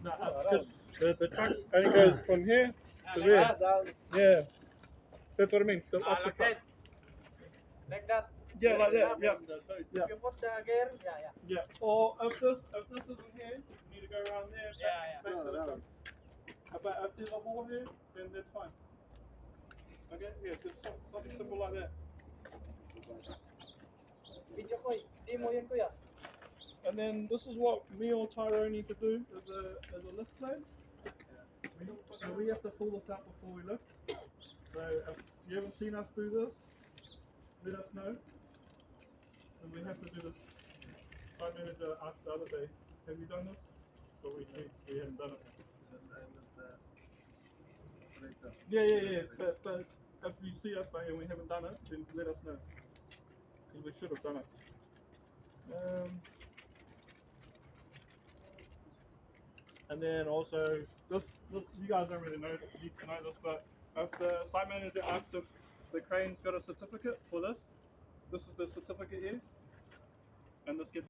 No, the truck only goes from here to there. Yeah, that's what I mean. So off the truck. Like that. Yeah, like that. Yeah. Yeah. You put the gear. Yeah. Yeah. Or if this isn't here, you need to go around there. Back to the truck. But if there's a hole here, then that's fine. Okay. Yeah. Just something simple like that. Video ko. Di mo yun kuya. And then this is what me or Tyro need to do as a lift plane. So we have to pull this out before we lift. So if you haven't seen us do this, let us know. And we have to do this. Site manager asked the other day, have you done this? But we haven't done it. Yeah. But if you see us and we haven't done it, then let us know. Because we should have done it. And then also, this you guys don't really need to know this, but if the site manager asks if the crane's got a certificate for this is the certificate here, and this gets